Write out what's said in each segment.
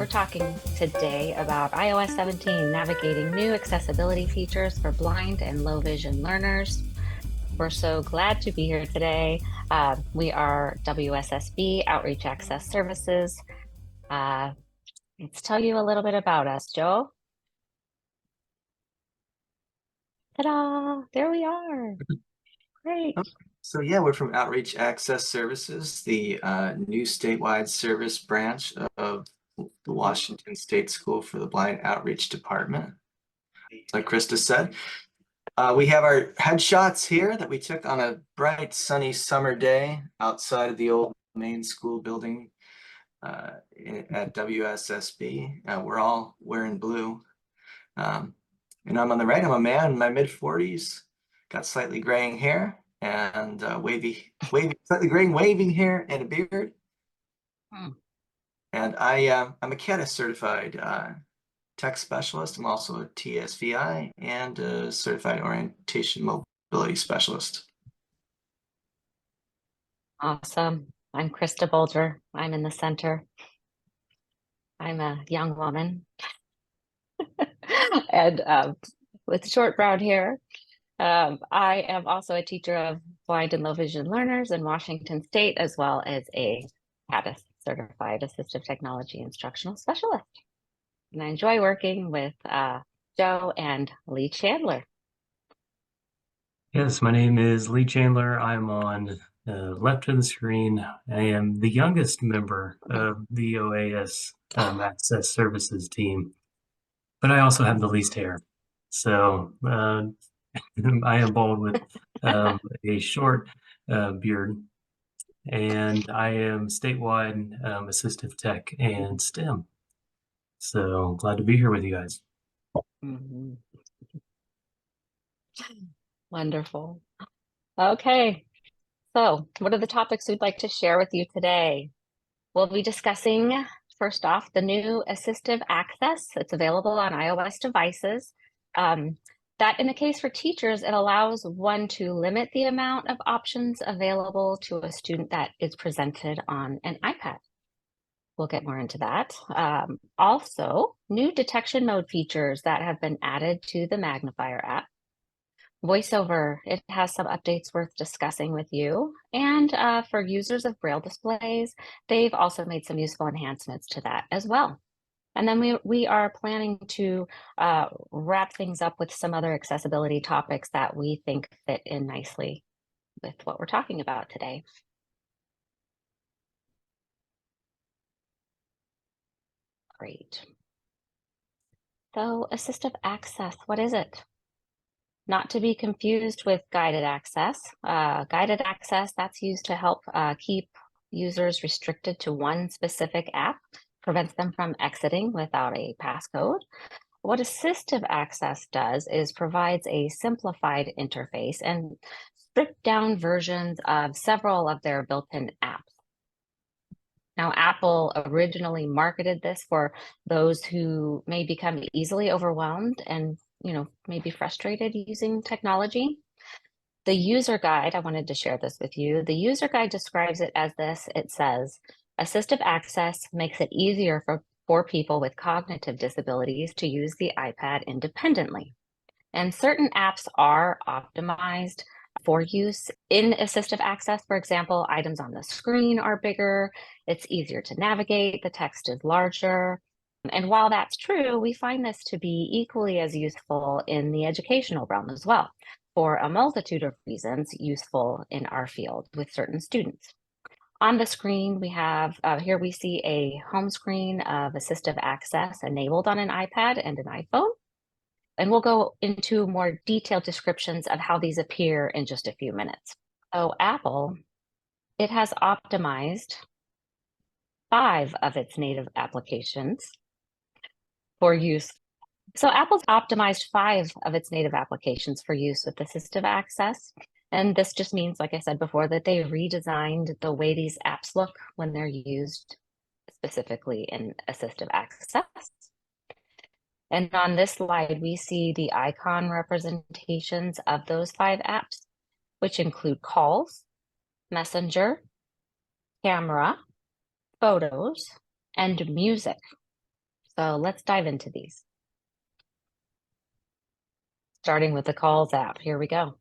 talking today about iOS 17, navigating new accessibility features for blind and low vision learners. We're so glad to be here today. We are WSSB, Outreach Access Services. Let's tell you a little bit about us, Joe. Ta-da! There we are. Great. So yeah, we're from Outreach Access Services, the new statewide service branch of the Washington State School for the Blind Outreach Department. Like Krista said, we have our headshots here that we took on a bright, sunny summer day outside of the old main school building at WSSB. We're all wearing blue. And I'm on the right, I'm a man in my mid-40s, got slightly graying hair and slightly graying waving hair and a beard. And I'm a CADIS certified tech specialist. I'm also a TSVI and a certified orientation mobility specialist. Awesome. I'm Krista Bulger. I'm in the center. I'm a young woman and with short brown hair. I am also a teacher of blind and low vision learners in Washington State, as well as a CADIS certified assistive technology instructional specialist. And I enjoy working with Joe and Lee Chandler. Yes, my name is Lee Chandler. I'm on the left of the screen. I am the youngest member of the OAS Access Services team, but I also have the least hair. So I am bald with a short beard, and I am statewide assistive tech and STEM. So glad to be here with you guys. Mm-hmm. Wonderful. Okay, so what are the topics we'd like to share with you today? We'll be discussing, first off, the new Assistive Access. It's available on iOS devices. That in the case for teachers, it allows one to limit the amount of options available to a student that is presented on an iPad. We'll get more into that. Also, new detection mode features that have been added to the Magnifier app. VoiceOver, it has some updates worth discussing with you. And for users of Braille Displays, they've also made some useful enhancements to that as well. And then we are planning to wrap things up with some other accessibility topics that we think fit in nicely with what we're talking about today. Great. So assistive access, what is it? Not to be confused with guided access. Guided access, that's used to help keep users restricted to one specific app, prevents them from exiting without a passcode. What assistive access does is provides a simplified interface and stripped down versions of several of their built-in apps. Now, Apple originally marketed this for those who may become easily overwhelmed and maybe frustrated using technology. The user guide, I wanted to share this with you. The user guide describes it as this. It says, assistive access makes it easier for people with cognitive disabilities to use the iPad independently. And certain apps are optimized for use in assistive access. For example, items on the screen are bigger, it's easier to navigate, the text is larger. And while that's true, we find this to be equally as useful in the educational realm as well, for a multitude of reasons useful in our field with certain students. On the screen, we have, here we see a home screen of assistive access enabled on an iPad and an iPhone. And we'll go into more detailed descriptions of how these appear in just a few minutes. So Apple, it has optimized 5 of its native applications for use. So Apple's optimized 5 of its native applications for use with assistive access. And this just means, like I said before, that they redesigned the way these apps look when they're used specifically in assistive access. And on this slide, we see the icon representations of those 5 apps, which include calls, messenger, camera, photos, and music. So let's dive into these. Starting with the Calls app, here we go.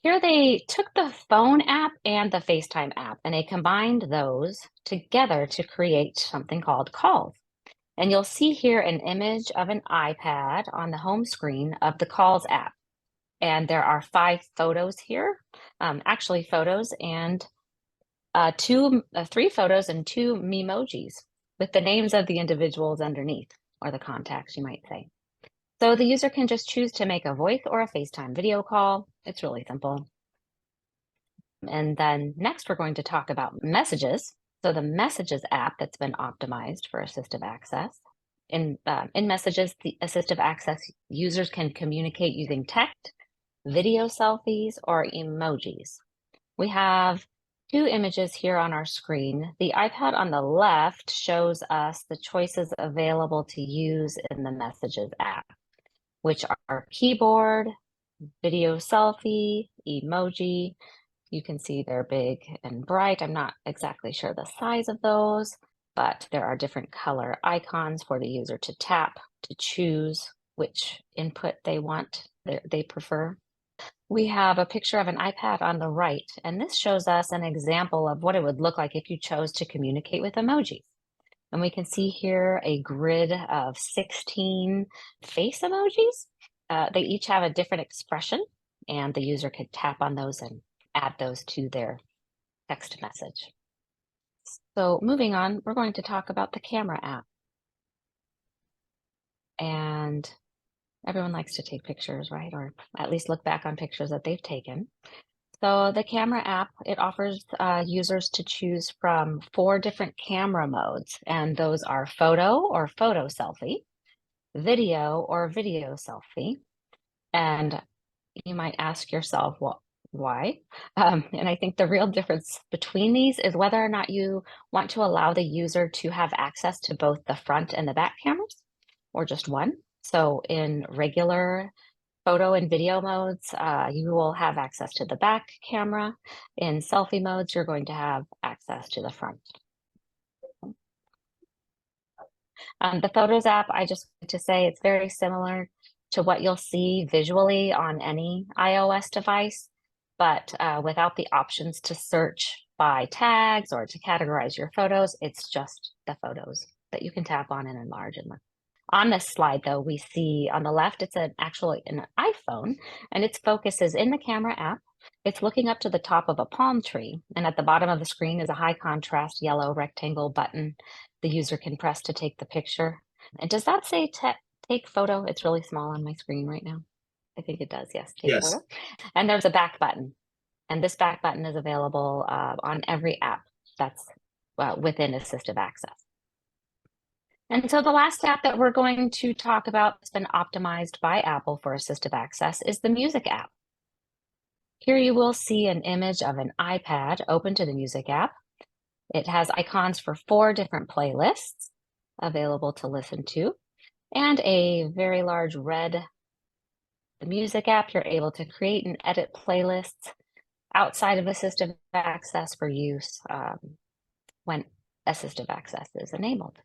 Here they took the phone app and the FaceTime app and they combined those together to create something called Calls. And you'll see here an image of an iPad on the home screen of the Calls app. And there are 5 photos here, actually photos and 3 photos and 2 memojis with the names of the individuals underneath, or the contacts, you might say. So the user can just choose to make a voice or a FaceTime video call. It's really simple. And then next we're going to talk about Messages. So the Messages app that's been optimized for assistive access. In Messages, the assistive access users can communicate using text, video selfies, or emojis. We have 2 images here on our screen. The iPad on the left shows us the choices available to use in the Messages app, which are keyboard, video selfie, emoji. You can see they're big and bright. I'm not exactly sure the size of those, but there are different color icons for the user to tap to choose which input they prefer. We have a picture of an iPad on the right, and this shows us an example of what it would look like if you chose to communicate with emojis. And we can see here a grid of 16 face emojis. They each have a different expression, and the user could tap on those and add those to their text message. So moving on, we're going to talk about the Camera app. And everyone likes to take pictures, right? Or at least look back on pictures that they've taken. So the Camera app, it offers users to choose from 4 different camera modes, and those are photo or photo selfie, video or video selfie. And you might ask yourself, well, why? And I think the real difference between these is whether or not you want to allow the user to have access to both the front and the back cameras, or just one. So in regular photo and video modes, you will have access to the back camera. In selfie modes, you're going to have access to the front. The Photos app, I just want to say it's very similar to what you'll see visually on any iOS device, but without the options to search by tags or to categorize your photos. It's just the photos that you can tap on and enlarge and look. On this slide, though, we see on the left, it's actually an iPhone, and its focus is in the Camera app. It's looking up to the top of a palm tree, and at the bottom of the screen is a high contrast yellow rectangle button the user can press to take the picture. And does that say take photo? It's really small on my screen right now. I think it does, yes, take Yes. photo. And there's a back button, and this back button is available on every app that's within Assistive Access. And so the last app that we're going to talk about that's been optimized by Apple for Assistive Access is the Music app. Here you will see an image of an iPad open to the Music app. It has icons for 4 different playlists available to listen to, and a very large red Music app. You're able to create and edit playlists outside of Assistive Access for use when Assistive Access is enabled.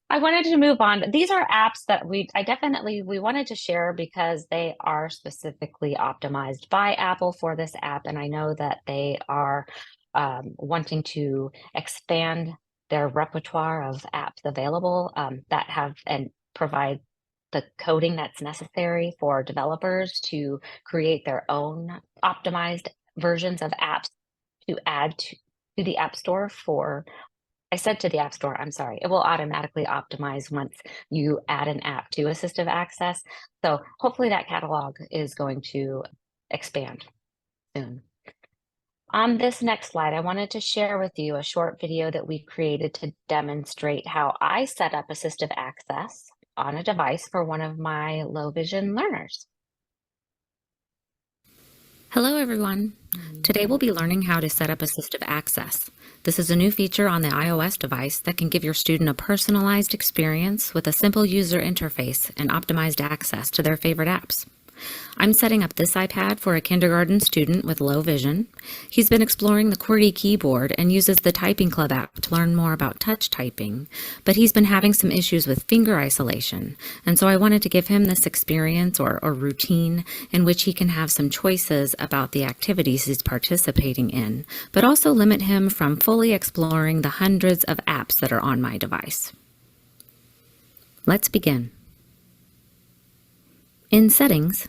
I wanted to move on. These are apps that we wanted to share because they are specifically optimized by Apple for this app. And I know that they are wanting to expand their repertoire of apps available that have and provide the coding that's necessary for developers to create their own optimized versions of apps to add to the App Store for. I said to the App Store, I'm sorry, it will automatically optimize once you add an app to Assistive Access. So hopefully that catalog is going to expand soon. On this next slide, I wanted to share with you a short video that we created to demonstrate how I set up Assistive Access on a device for one of my low vision learners. Hello everyone. Today we'll be learning how to set up Assistive Access. This is a new feature on the iOS device that can give your student a personalized experience with a simple user interface and optimized access to their favorite apps. I'm setting up this iPad for a kindergarten student with low vision. He's been exploring the QWERTY keyboard and uses the Typing Club app to learn more about touch typing, but he's been having some issues with finger isolation, and so I wanted to give him this experience or routine in which he can have some choices about the activities he's participating in, but also limit him from fully exploring the hundreds of apps that are on my device. Let's begin. In Settings,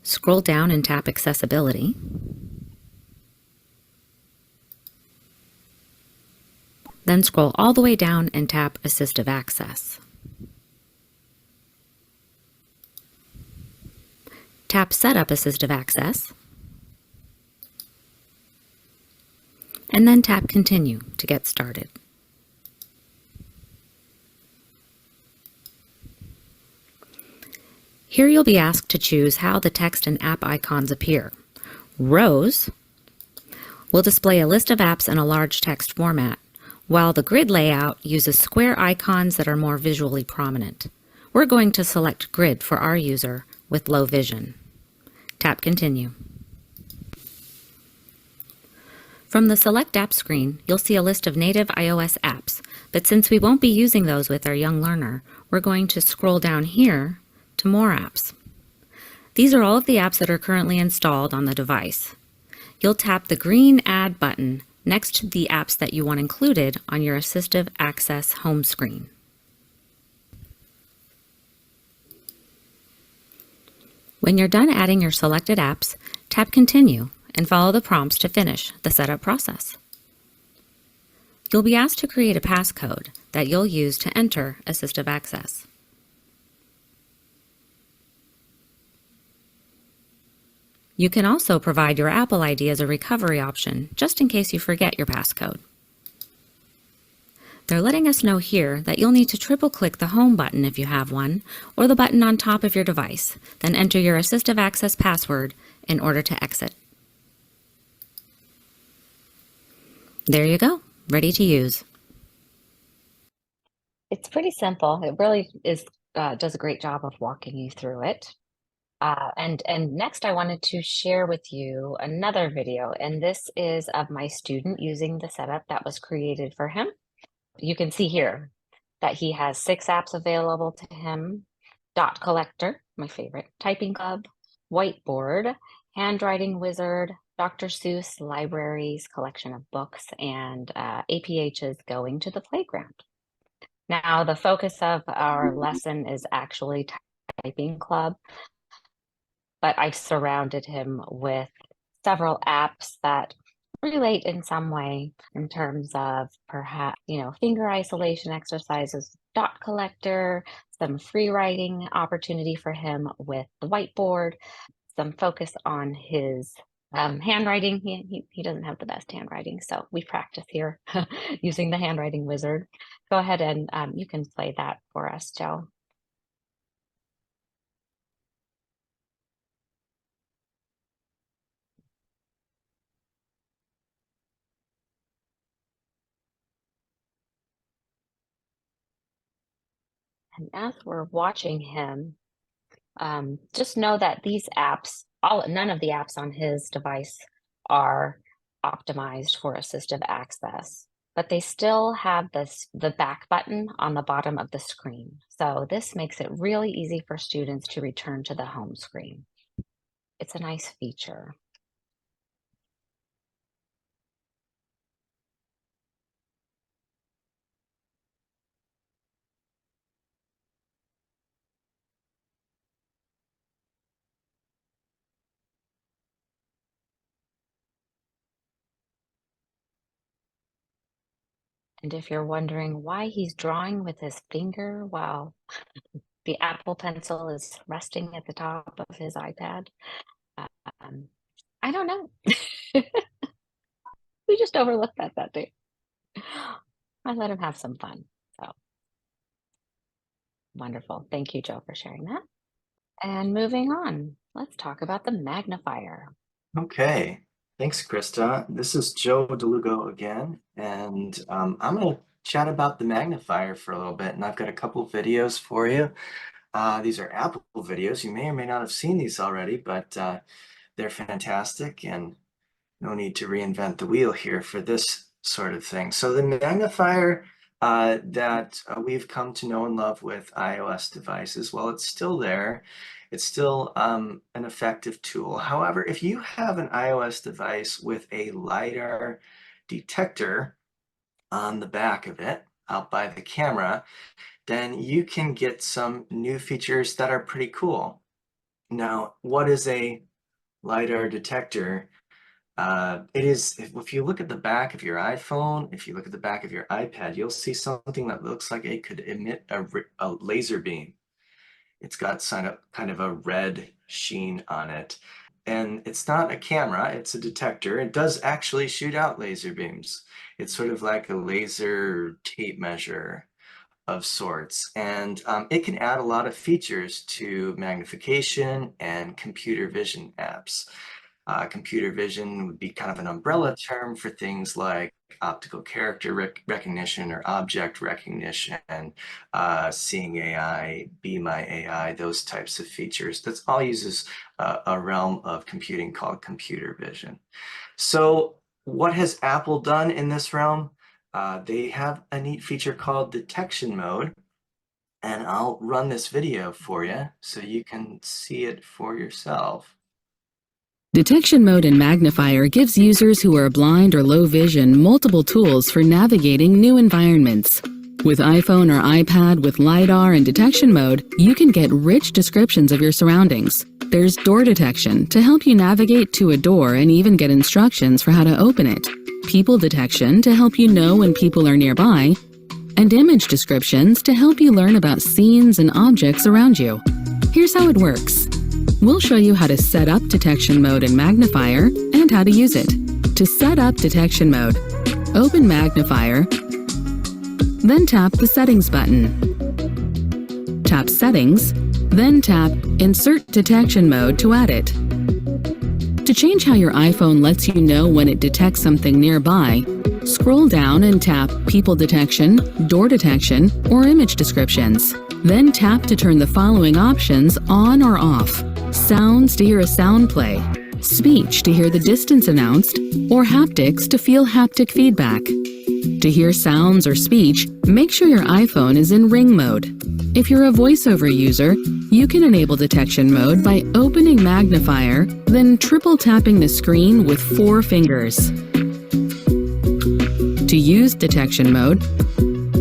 scroll down and tap Accessibility. Then scroll all the way down and tap Assistive Access. Tap Set up Assistive Access, and then tap Continue to get started. Here you'll be asked to choose how the text and app icons appear. Rows will display a list of apps in a large text format, while the grid layout uses square icons that are more visually prominent. We're going to select Grid for our user with low vision. Tap Continue. From the Select App screen, you'll see a list of native iOS apps, but since we won't be using those with our young learner, we're going to scroll down here to More Apps. These are all of the apps that are currently installed on the device. You'll tap the green Add button next to the apps that you want included on your Assistive Access home screen. When you're done adding your selected apps, tap Continue and follow the prompts to finish the setup process. You'll be asked to create a passcode that you'll use to enter Assistive Access. You can also provide your Apple ID as a recovery option, just in case you forget your passcode. They're letting us know here that you'll need to triple-click the Home button if you have one, or the button on top of your device, then enter your Assistive Access password in order to exit. There you go, ready to use. It's pretty simple. It really is does a great job of walking you through it. And next I wanted to share with you another video, and this is of my student using the setup that was created for him. You can see here that he has 6 apps available to him: Dot Collector, my favorite, Typing Club, Whiteboard, Handwriting Wizard, Dr. Seuss, Libraries, collection of books, and APH's Going to the Playground. Now, the focus of our lesson is actually Typing Club, but I've surrounded him with several apps that relate in some way in terms of perhaps, finger isolation exercises, Dot Collector, some free writing opportunity for him with the whiteboard, some focus on his handwriting. He doesn't have the best handwriting, so we practice here using the Handwriting Wizard. Go ahead and you can play that for us, Joe. And as we're watching him, just know that these apps, none of the apps on his device are optimized for assistive access, but they still have the back button on the bottom of the screen. So this makes it really easy for students to return to the home screen. It's a nice feature. And if you're wondering why he's drawing with his finger while the Apple Pencil is resting at the top of his iPad, I don't know. We just overlooked that day. I let him have some fun. So wonderful. Thank you, Joe, for sharing that. And moving on, let's talk about the magnifier. Okay, thanks, Krista. This is Joe Dlugo again, and I'm going to chat about the magnifier for a little bit, and I've got a couple of videos for you. These are Apple videos. You may or may not have seen these already, but they're fantastic, and no need to reinvent the wheel here for this sort of thing. So the magnifier that we've come to know and love with iOS devices, well, it's still there. It's still an effective tool. However, if you have an iOS device with a LiDAR detector on the back of it, out by the camera, then you can get some new features that are pretty cool. Now, what is a LiDAR detector? It is, if you look at the back of your iPhone, if you look at the back of your iPad, you'll see something that looks like it could emit a laser beam. It's got kind of a red sheen on it. And it's not a camera, it's a detector. It does actually shoot out laser beams. It's sort of like a laser tape measure of sorts. And it can add a lot of features to magnification and computer vision apps. Computer vision would be kind of an umbrella term for things like optical character recognition or object recognition, seeing AI, Be My AI, those types of features. That's all uses a realm of computing called computer vision. So what has Apple done in this realm? They have a neat feature called detection mode, and I'll run this video for you so you can see it for yourself. Detection mode in Magnifier gives users who are blind or low vision multiple tools for navigating new environments. With iPhone or iPad with LiDAR and detection mode, you can get rich descriptions of your surroundings. There's door detection to help you navigate to a door and even get instructions for how to open it. People detection to help you know when people are nearby. And image descriptions to help you learn about scenes and objects around you. Here's how it works. We'll show you how to set up detection mode in Magnifier and how to use it. To set up detection mode, open Magnifier, then tap the Settings button. Tap Settings, then tap Insert Detection Mode to add it. To change how your iPhone lets you know when it detects something nearby, scroll down and tap People Detection, Door Detection, or Image Descriptions. Then tap to turn the following options on or off. Sounds to hear a sound play, speech to hear the distance announced, or haptics to feel haptic feedback. To hear sounds or speech, make sure your iPhone is in ring mode. If you're a VoiceOver user, you can enable detection mode by opening Magnifier, then triple tapping the screen with 4 fingers. To use detection mode,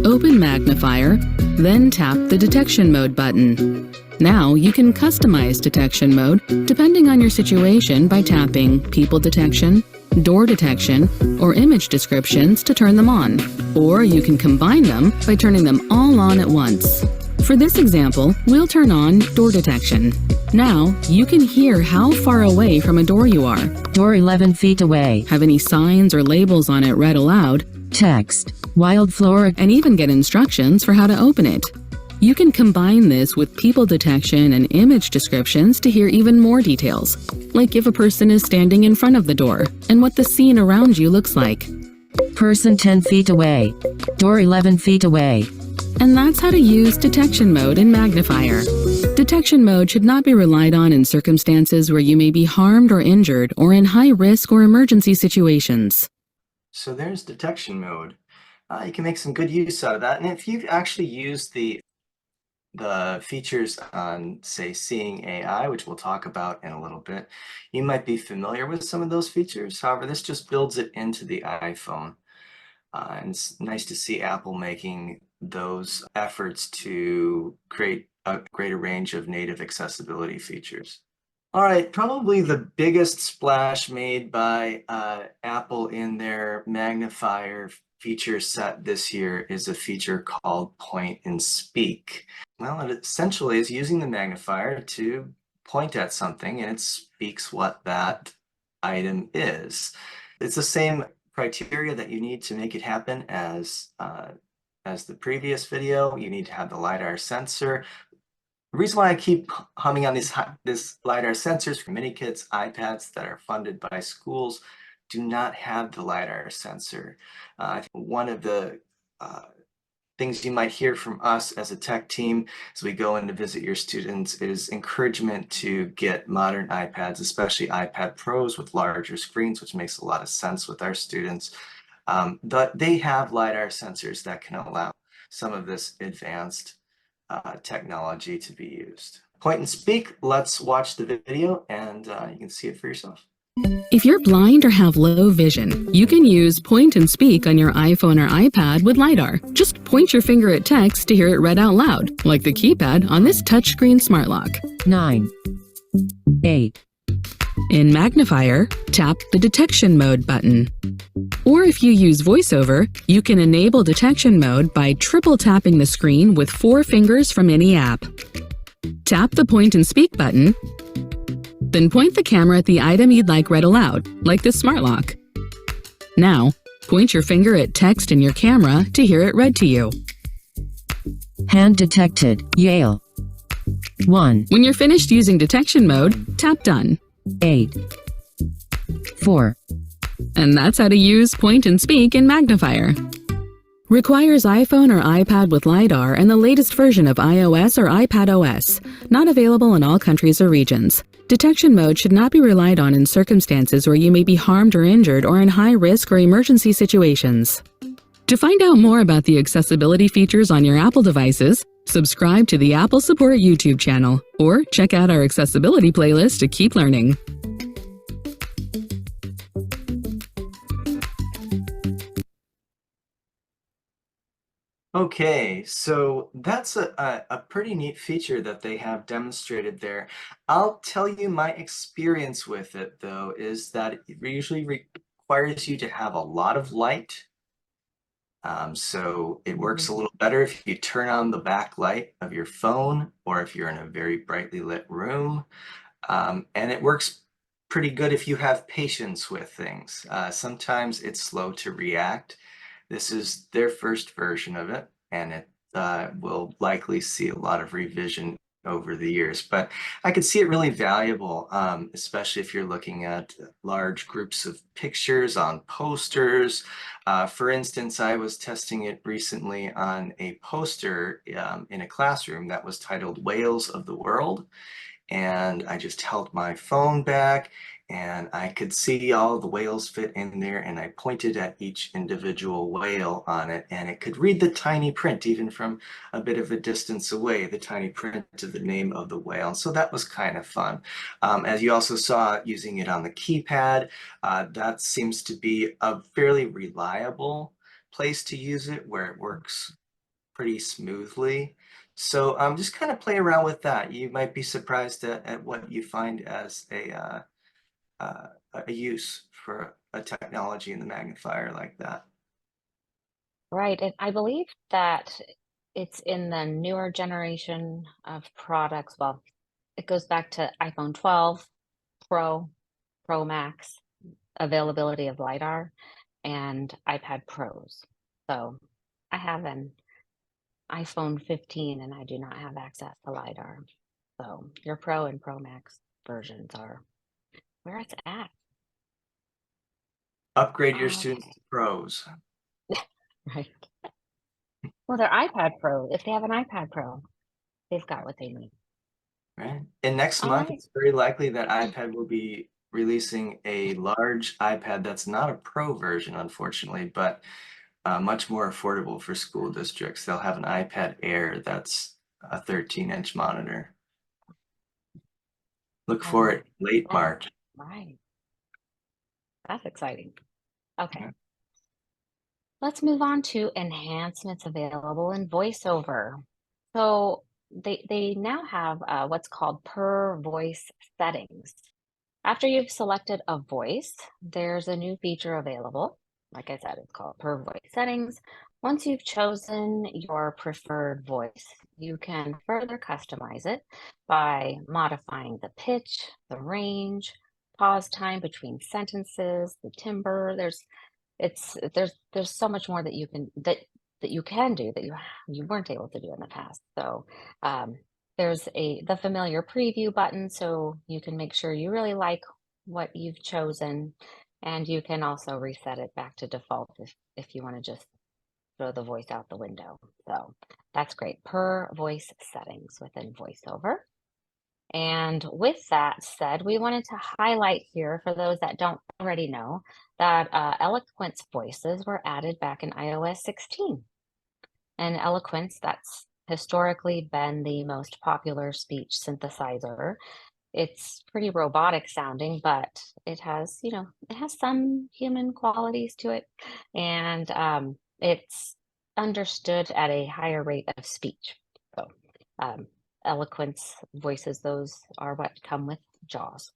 open Magnifier, then tap the Detection Mode button. Now you can customize detection mode depending on your situation by tapping People Detection, Door Detection, or Image Descriptions to turn them on. Or you can combine them by turning them all on at once. For this example, we'll turn on Door Detection. Now, you can hear how far away from a door you are. Door 11 feet away. Have any signs or labels on it read aloud. Text. Wild floor. And even get instructions for how to open it. You can combine this with people detection and image descriptions to hear even more details, like if a person is standing in front of the door and what the scene around you looks like. Person 10 feet away. Door 11 feet away. And that's how to use detection mode in Magnifier. Detection mode should not be relied on in circumstances where you may be harmed or injured or in high risk or emergency situations. So there's detection mode. You can make some good use out of that. And if you've actually used the features on, say, Seeing AI, which we'll talk about in a little bit, you might be familiar with some of those features. However, this just builds it into the iPhone. And it's nice to see Apple making those efforts to create a greater range of native accessibility features. All right, probably the biggest splash made by Apple in their Magnifier feature set this year is a feature called Point and Speak. Well, it essentially is using the magnifier to point at something and it speaks what that item is. It's the same criteria that you need to make it happen as the previous video. You need to have the LiDAR sensor. The reason why I keep humming on this LiDAR sensors for many kids' iPads that are funded by schools do not have the LiDAR sensor. One of the things you might hear from us as a tech team as we go in to visit your students is encouragement to get modern iPads, especially iPad Pros with larger screens, which makes a lot of sense with our students. But they have LiDAR sensors that can allow some of this advanced technology to be used. Point and speak, let's watch the video and you can see it for yourself. If you're blind or have low vision, you can use point and speak on your iPhone or iPad with LiDAR. Just point your finger at text to hear it read out loud, like the keypad on this touchscreen smart lock. 9, 8, In Magnifier, tap the Detection Mode button. Or if you use VoiceOver, you can enable detection mode by triple tapping the screen with 4 fingers from any app. Tap the Point and Speak button, then point the camera at the item you'd like read aloud, like this smart lock. Now, point your finger at text in your camera to hear it read to you. hand detected, Yale. 1, When you're finished using detection mode, tap Done. 8, 4. And that's how to use Point and Speak in Magnifier. Requires iPhone or iPad with LiDAR and the latest version of iOS or iPadOS. Not available in all countries or regions. Detection mode should not be relied on in circumstances where you may be harmed or injured or in high-risk or emergency situations. To find out more about the accessibility features on your Apple devices, subscribe to the Apple Support YouTube channel or check out our accessibility playlist to keep learning. Okay, so that's a pretty neat feature that they have demonstrated there. I'll tell you my experience with it, though, is that it usually requires you to have a lot of light. So it works a little better if you turn on the backlight of your phone or if you're in a very brightly lit room. And it works pretty good if you have patience with things. Sometimes it's slow to react. This is their first version of it, and it will likely see a lot of revision over the years. But I could see it really valuable, especially if you're looking at large groups of pictures on posters. For instance, I was testing it recently on a poster in a classroom that was titled Whales of the World. And I just held my phone back and I could see all the whales fit in there, and I pointed at each individual whale on it, and it could read the tiny print even from a bit of a distance away, the tiny print of the name of the whale. And so that was kind of fun. As you also saw, using it on the keypad, that seems to be a fairly reliable place to use it where it works pretty smoothly. So just kind of play around with that. You might be surprised at what you find as a use for a technology in the magnifier like that. Right. And I believe that it's in the newer generation of products. Well, it goes back to iPhone 12, Pro, Pro Max, availability of LiDAR, and iPad Pros. So I have an iPhone 15 and I do not have access to LiDAR. So your Pro and Pro Max versions are where it's at. Upgrade your Okay. students to pros. Right. Well, they're iPad Pro. If they have an iPad Pro, they've got what they need. Right. And next All month, right. it's very likely that iPad will be releasing a large iPad that's not a Pro version, unfortunately, but much more affordable for school districts. They'll have an iPad Air that's a 13-inch monitor. Look for it late March. Right. That's exciting. Okay. Yeah. Let's move on to enhancements available in VoiceOver. So they now have what's called per voice settings. After you've selected a voice, there's a new feature available. Like I said, it's called per voice settings. Once you've chosen your preferred voice, you can further customize it by modifying the pitch, the range, pause time between sentences, the timbre. There's so much more that you can do that you weren't able to do in the past. So there's the familiar preview button, so you can make sure you really like what you've chosen, and you can also reset it back to default if you want to just throw the voice out the window. So that's great. Per voice settings within VoiceOver. And with that said, we wanted to highlight here for those that don't already know that eloquence voices were added back in iOS 16. And eloquence, that's historically been the most popular speech synthesizer. It's pretty robotic sounding, but it has, you know, it has some human qualities to it. And it's understood at a higher rate of speech. So eloquence voices, those are what come with JAWS.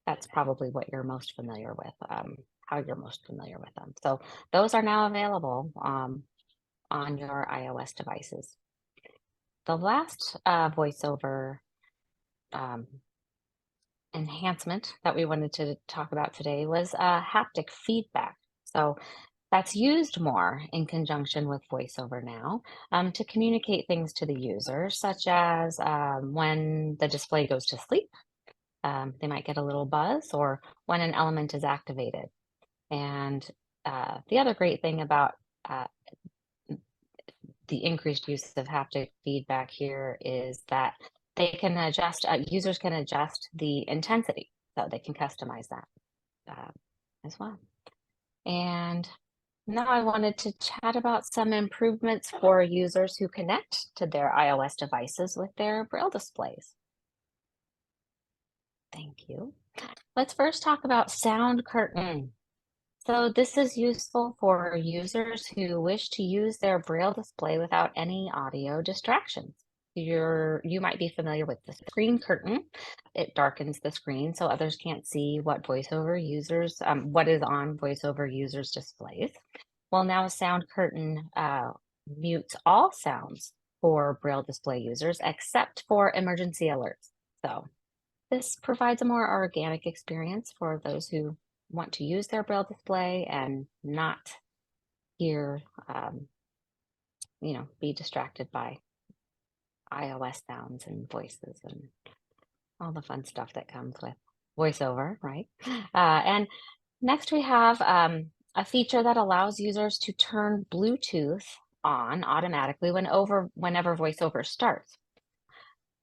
That's probably what you're most familiar with, how you're most familiar with them. So those are now available on your iOS devices. The last VoiceOver enhancement that we wanted to talk about today was haptic feedback. So that's used more in conjunction with VoiceOver now to communicate things to the user, such as when the display goes to sleep, they might get a little buzz, or when an element is activated. And the other great thing about the increased use of haptic feedback here is that they can adjust, users can adjust the intensity, so they can customize that as well. And now I wanted to chat about some improvements for users who connect to their iOS devices with their Braille displays. Thank you. Let's first talk about sound curtain. So this is useful for users who wish to use their Braille display without any audio distractions. You might be familiar with the screen curtain. It darkens the screen so others can't see what VoiceOver users, what is on VoiceOver users' displays. Well, now a sound curtain mutes all sounds for Braille display users except for emergency alerts. So this provides a more organic experience for those who want to use their Braille display and not hear, you know, be distracted by iOS sounds and voices and all the fun stuff that comes with VoiceOver, right? And next we have a feature that allows users to turn Bluetooth on automatically whenever VoiceOver starts.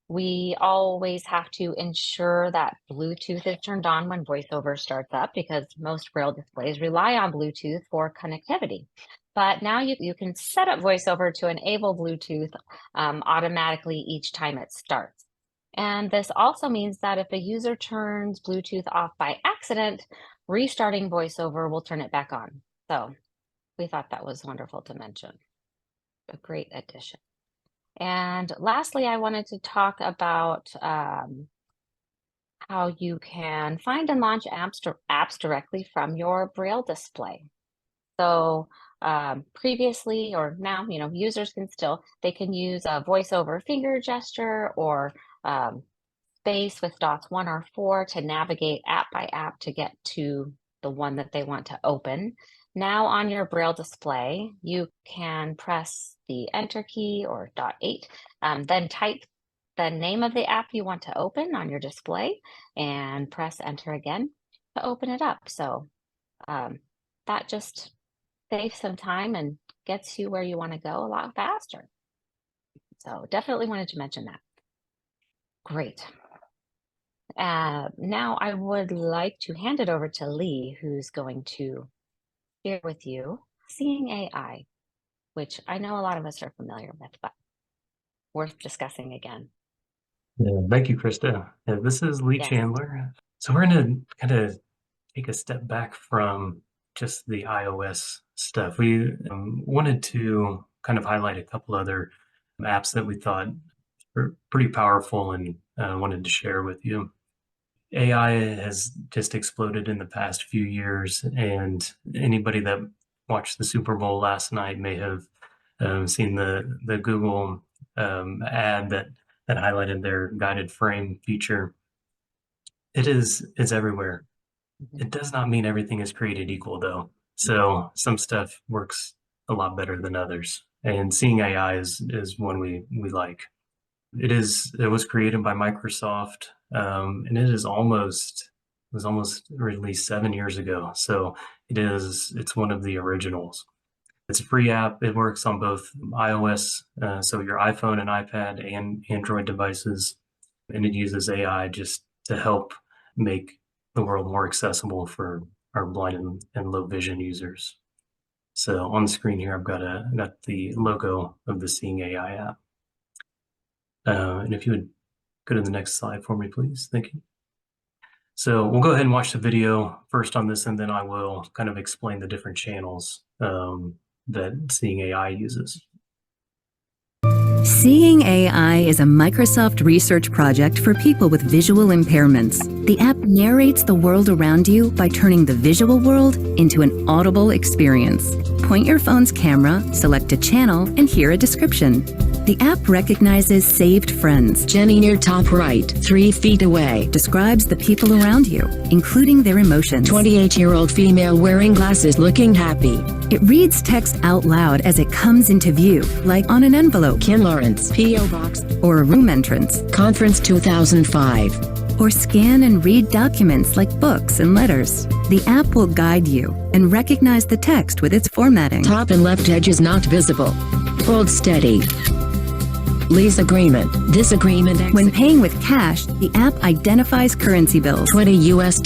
We always have to ensure that Bluetooth is turned on when VoiceOver starts up because most Braille displays rely on Bluetooth for connectivity. But now you can set up VoiceOver to enable Bluetooth automatically each time it starts. And this also means that if a user turns Bluetooth off by accident, restarting VoiceOver will turn it back on. So we thought that was wonderful to mention. A great addition. And lastly, I wanted to talk about how you can find and launch apps directly from your Braille display. So previously, or now, you know, users they can use a VoiceOver finger gesture or space with dots 1 or 4 to navigate app by app to get to the one that they want to open. Now on your Braille display, you can press the Enter key or .8, then type the name of the app you want to open on your display and press Enter again to open it up. So that just saves some time and gets you where you want to go a lot faster. So definitely wanted to mention that. Great. Now I would like to hand it over to Lee, who's going to share with you Seeing AI, which I know a lot of us are familiar with, but worth discussing again. Yeah, thank you, Krista. This is Lee Yes. Chandler. So we're going to kind of take a step back from just the iOS stuff. We wanted to kind of highlight a couple other apps that we thought were pretty powerful and wanted to share with you. AI has just exploded in the past few years, and anybody that watched the Super Bowl last night may have seen the Google ad that highlighted their guided frame feature. It's everywhere. It does not mean everything is created equal, though. So some stuff works a lot better than others, and Seeing AI is one we like. It was created by Microsoft, and it was almost released 7 years ago. So it's one of the originals. It's a free app. It works on both iOS, so your iPhone and iPad and Android devices. And it uses AI just to help make the world more accessible for our blind and low vision users. So on the screen here, I've got the logo of the Seeing AI app. And if you would go to the next slide for me, please. Thank you. So we'll go ahead and watch the video first on this, and then I will kind of explain the different channels that Seeing AI uses. Seeing AI is a Microsoft research project for people with visual impairments. The app narrates the world around you by turning the visual world into an audible experience. Point your phone's camera, select a channel, and hear a description. The app recognizes saved friends, Jenny near top right, 3 feet away. describes the people around you, including their emotions. 28-year-old female wearing glasses looking happy. It reads text out loud as it comes into view, like on an envelope Ken Lawrence, P.O. Box, or a room entrance. Conference 2005. Or scan and read documents like books and letters. The app will guide you and recognize the text with its formatting. Top and left edge is not visible. Hold steady. Lease agreement. This agreement When paying with cash, the app identifies currency bills. $20 US.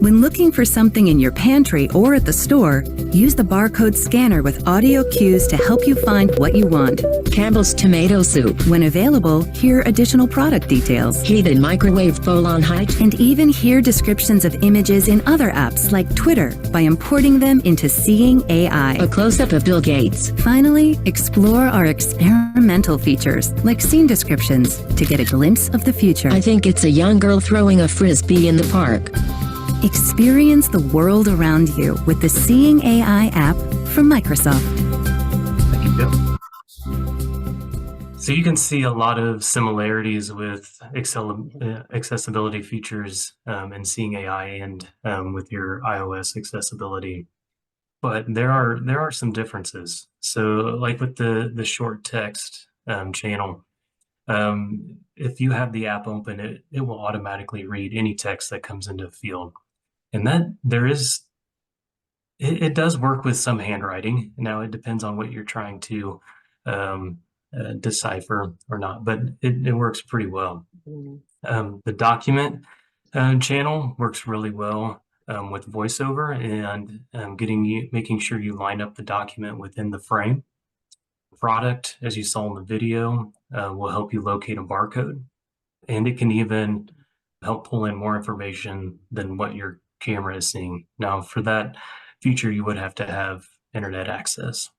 When looking for something in your pantry or at the store, use the barcode scanner with audio cues to help you find what you want. Campbell's tomato soup. When available, hear additional product details. Heated microwave bowl on high. And even hear descriptions of images in other apps like Twitter by importing them into Seeing AI. A close-up of Bill Gates. Finally, explore our experimental features like scene descriptions to get a glimpse of the future. I think it's a young girl throwing a frisbee in the park. Experience the world around you with the Seeing AI app from Microsoft. Thank you, Bill. So you can see a lot of similarities with accessibility features in Seeing AI and with your iOS accessibility. But there are some differences. So like with the short text channel, if you have the app open, it will automatically read any text that comes into the field. And that it does work with some handwriting. Now it depends on what you're trying to decipher or not, but it works pretty well. The document channel works really well with VoiceOver and making sure you line up the document within the frame. Product, as you saw in the video, will help you locate a barcode, and it can even help pull in more information than what your camera is seeing. Now, for that feature, you would have to have internet access.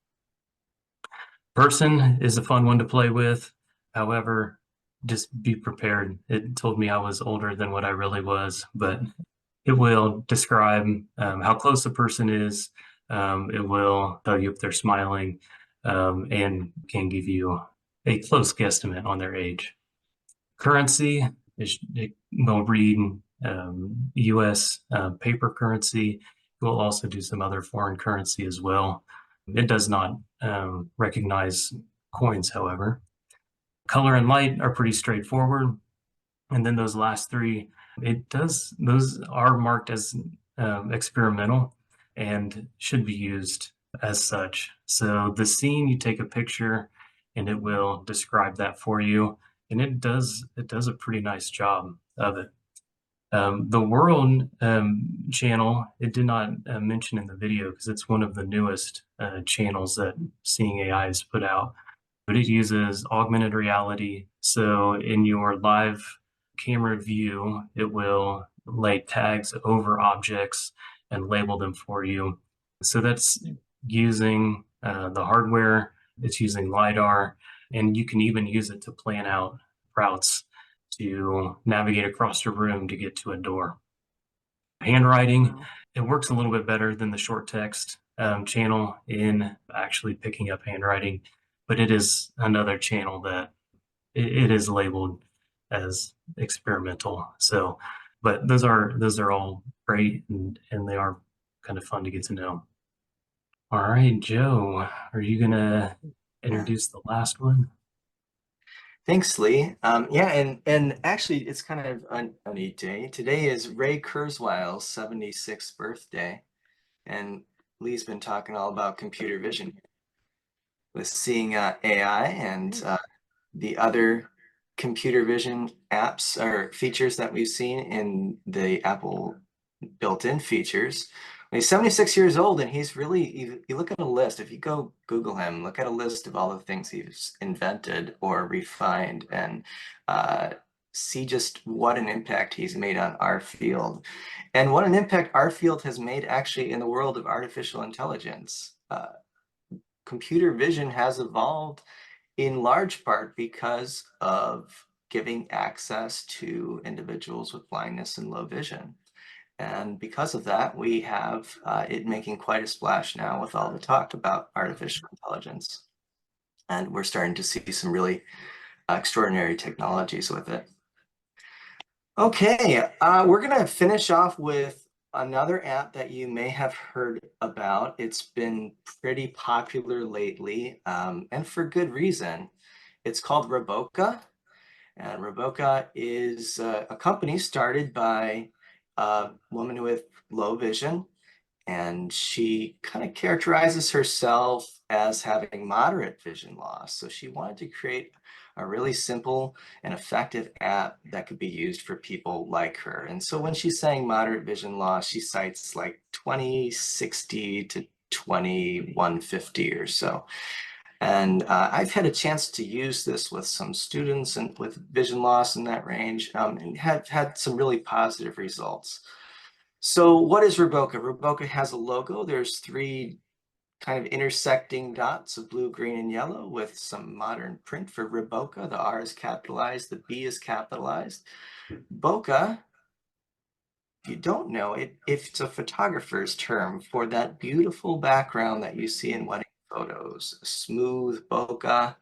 Person is a fun one to play with. However, just be prepared. It told me I was older than what I really was, but it will describe how close a person is. It will tell you if they're smiling, and can give you a close guesstimate on their age. Currency, it will read US paper currency. It will also do some other foreign currency as well. It does not recognize coins, however. Color and light are pretty straightforward. And then those last three, those are marked as experimental and should be used as such. So the scene, you take a picture and it will describe that for you. And it does a pretty nice job of it. The world channel, it did not mention in the video because it's one of the newest channels that Seeing AI has put out, but it uses augmented reality. So in your live camera view, it will lay tags over objects and label them for you. So that's using the hardware, it's using LiDAR, and you can even use it to plan out routes to navigate across your room to get to a door. Handwriting, it works a little bit better than the short text channel in actually picking up handwriting, but it is another channel that it is labeled as experimental. So, but those are all great and they are kind of fun to get to know. All right, Joe, are you gonna introduce the last one? Thanks, Lee. Yeah, and actually, it's kind of a neat day. Today is Ray Kurzweil's 76th birthday, and Lee's been talking all about computer vision with seeing AI and the other computer vision apps or features that we've seen in the Apple built-in features. He's 76 years old, and he's really, you look at a list, if you go Google him, look at a list of all the things he's invented or refined, and see just what an impact he's made on our field. And what an impact our field has made actually in the world of artificial intelligence. Computer vision has evolved in large part because of giving access to individuals with blindness and low vision. And because of that, we have it making quite a splash now with all the talk about artificial intelligence. And we're starting to see some really extraordinary technologies with it. Okay, we're gonna finish off with another app that you may have heard about. It's been pretty popular lately, and for good reason. It's called ReBokeh. And ReBokeh is a company started by a woman with low vision, and she kind of characterizes herself as having moderate vision loss. So she wanted to create a really simple and effective app that could be used for people like her. And so when she's saying moderate vision loss, she cites like 20/60 to 21/50 or so. And I've had a chance to use this with some students and with vision loss in that range, and have had some really positive results. So what is ReBokeh? ReBokeh has a logo. There's 3 kind of intersecting dots of blue, green, and yellow with some modern print for ReBokeh. The R is capitalized, the B is capitalized. Bokeh, if you don't know it, if it's a photographer's term for that beautiful background that you see in wedding photos. Smooth bokeh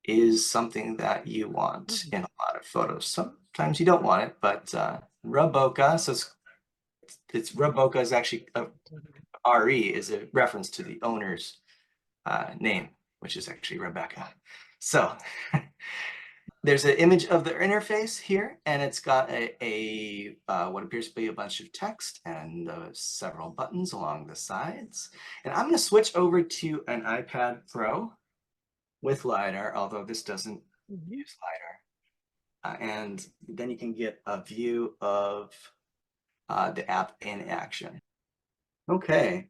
is something that you want in a lot of photos. Sometimes you don't want it, but ReBokeh, so it's ReBokeh is actually RE is a reference to the owner's name, which is actually Rebecca. So there's an image of the interface here, and it's got a what appears to be a bunch of text and several buttons along the sides. And I'm going to switch over to an iPad Pro with LiDAR, although this doesn't use LiDAR. And then you can get a view of the app in action. Okay.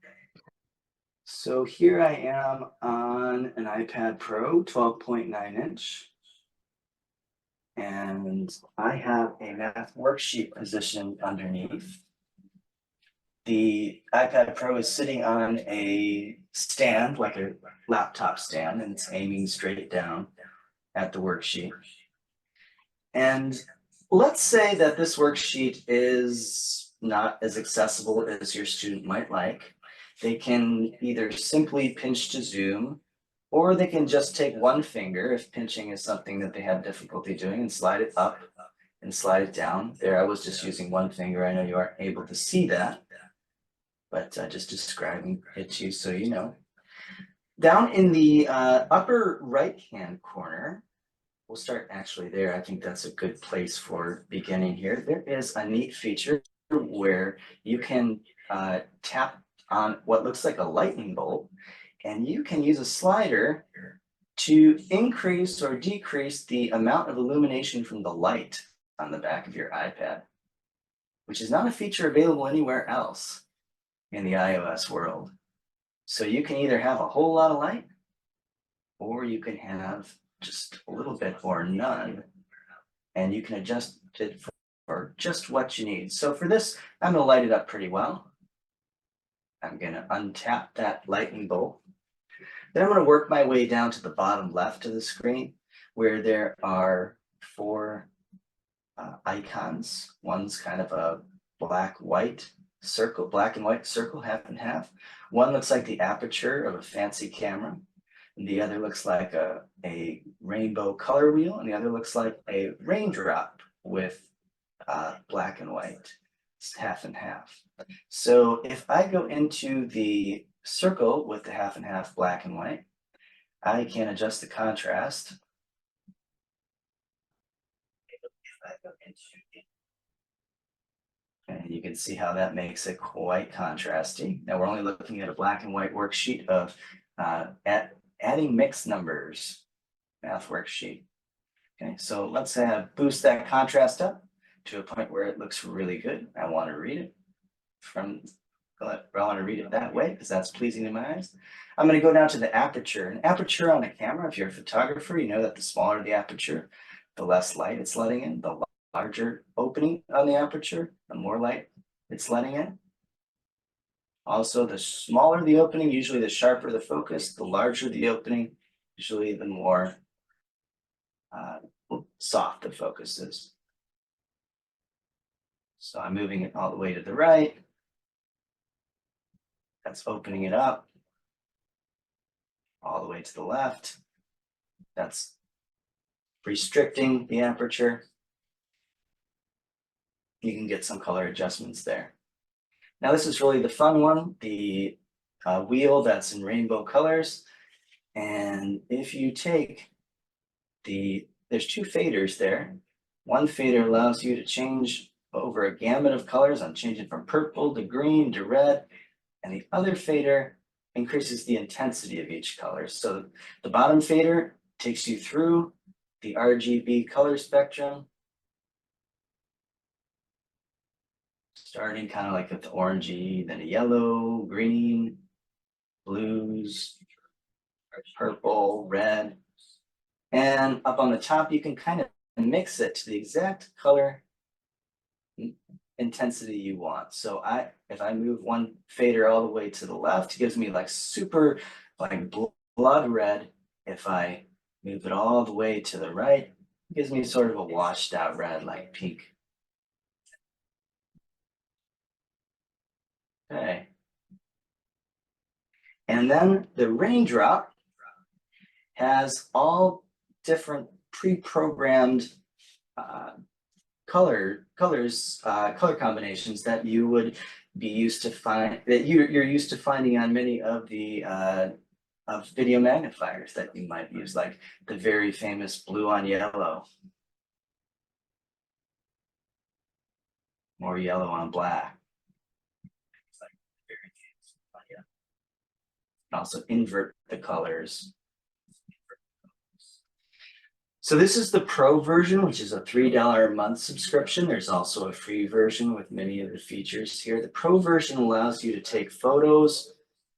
So here I am on an iPad Pro 12.9 inch. And I have a math worksheet positioned underneath. The iPad Pro is sitting on a stand, like a laptop stand, and it's aiming straight down at the worksheet. And let's say that this worksheet is not as accessible as your student might like. They can either simply pinch to zoom, or they can just take one finger, if pinching is something that they have difficulty doing, and slide it up and slide it down. There, I was just using one finger. I know you aren't able to see that, but just describing it to you so you know. Down in the upper right-hand corner, we'll start actually there. I think that's a good place for beginning here. There is a neat feature where you can tap on what looks like a lightning bolt, and you can use a slider to increase or decrease the amount of illumination from the light on the back of your iPad, which is not a feature available anywhere else in the iOS world. So you can either have a whole lot of light, or you can have just a little bit or none, and you can adjust it for just what you need. So for this, I'm going to light it up pretty well. I'm going to untap that lightning bolt. Then I'm going to work my way down to the bottom left of the screen, where there are 4 icons. One's kind of a black-white circle, black and white circle, half and half. One looks like the aperture of a fancy camera. And the other looks like a rainbow color wheel, and the other looks like a raindrop with black and white. It's half and half. So if I go into the circle with the half and half black and white, I can adjust the contrast. If I go into And you can see how that makes it quite contrasty. Now we're only looking at a black and white worksheet of adding mixed numbers, math worksheet. Okay, so let's boost that contrast up to a point where it looks really good. I want to read it I want to read it that way because that's pleasing to my eyes. I'm going to go down to the aperture. An aperture on a camera, if you're a photographer, you know that the smaller the aperture, the less light it's letting in. The larger opening on the aperture, the more light it's letting in. Also, the smaller the opening, usually the sharper the focus. The larger the opening, usually the more soft the focus is. So I'm moving it all the way to the right. That's opening it up. All the way to the left. That's restricting the aperture. You can get some color adjustments there. Now this is really the fun one, the wheel that's in rainbow colors. And if you take there's two faders there. One fader allows you to change over a gamut of colors. I'm changing from purple to green to red. And the other fader increases the intensity of each color. So the bottom fader takes you through the RGB color spectrum, starting kind of like with the orangey, then a yellow, green, blues, purple, red. And up on the top, you can kind of mix it to the exact color intensity you want. So if I move one fader all the way to the left, it gives me like super like blood red. If I move it all the way to the right, it gives me sort of a washed out red, like pink. Okay. And then the raindrop has all different pre-programmed color combinations that you would be used to find, that you're used to finding on many of the of video magnifiers that you might use, like the very famous blue on yellow, or yellow on black. It's like very famous blue on yellow. And also invert the colors. So this is the Pro version, which is a $3 a month subscription. There's also a free version with many of the features here. The Pro version allows you to take photos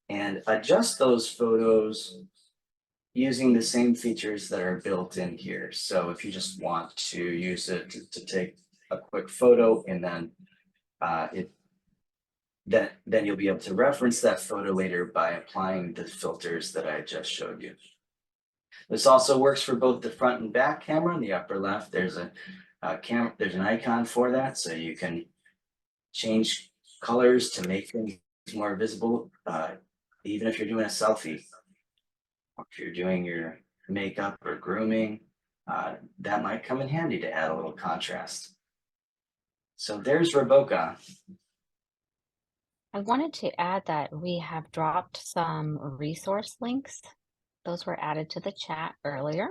and adjust those photos using the same features that are built in here. So if you just want to use it to take a quick photo, and then then you'll be able to reference that photo later by applying the filters that I just showed you. This also works for both the front and back camera. In the upper left, there's an icon for that, so you can change colors to make things more visible, even if you're doing a selfie, or if you're doing your makeup or grooming. That might come in handy to add a little contrast. So there's ReBokeh. I wanted to add that we have dropped some resource links. Those were added to the chat earlier.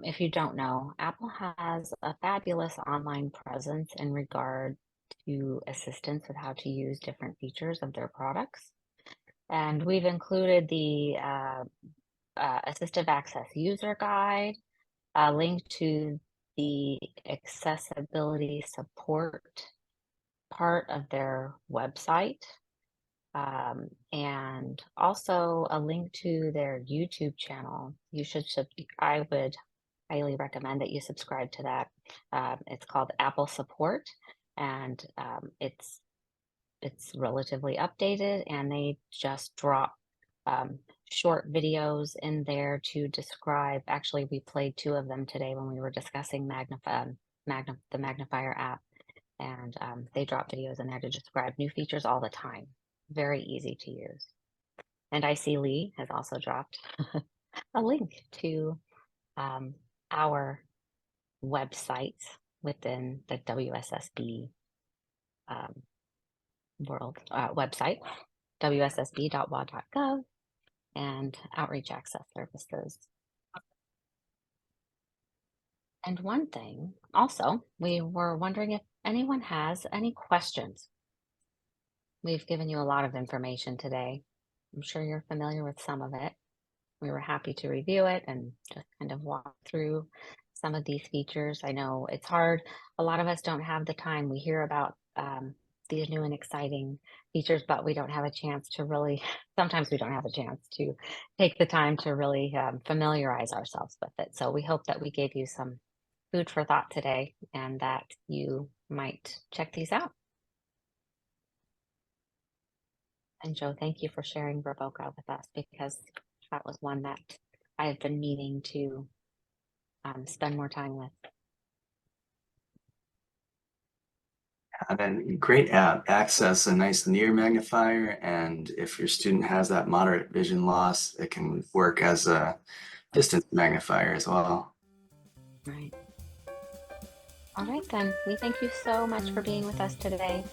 If you don't know, Apple has a fabulous online presence in regard to assistance with how to use different features of their products. And we've included the Assistive Access user guide, a link to the accessibility support part of their website, and also a link to their YouTube channel. I would highly recommend that you subscribe to that. It's called Apple Support, and it's relatively updated, and they just drop short videos in there to describe. Actually, we played 2 of them today when we were discussing the Magnifier app, and they drop videos in there to describe new features all the time. Very easy to use. And I see Lee has also dropped a link to our websites within the WSSB world website, wssb.wa.gov, and Outreach Access Services. And one thing also, we were wondering if anyone has any questions. We've given you a lot of information today. I'm sure you're familiar with some of it. We were happy to review it and just kind of walk through some of these features. I know it's hard. A lot of us don't have the time. We hear about these new and exciting features, but we don't have a chance to really, sometimes we don't have a chance to take the time to really familiarize ourselves with it. So we hope that we gave you some food for thought today and that you might check these out. And Joe, thank you for sharing ReBokeh with us, because that was one that I have been meaning to spend more time with. And then great app, access a nice near magnifier, and if your student has that moderate vision loss, it can work as a distance magnifier as well. Right. All right, then. We thank you so much for being with us today.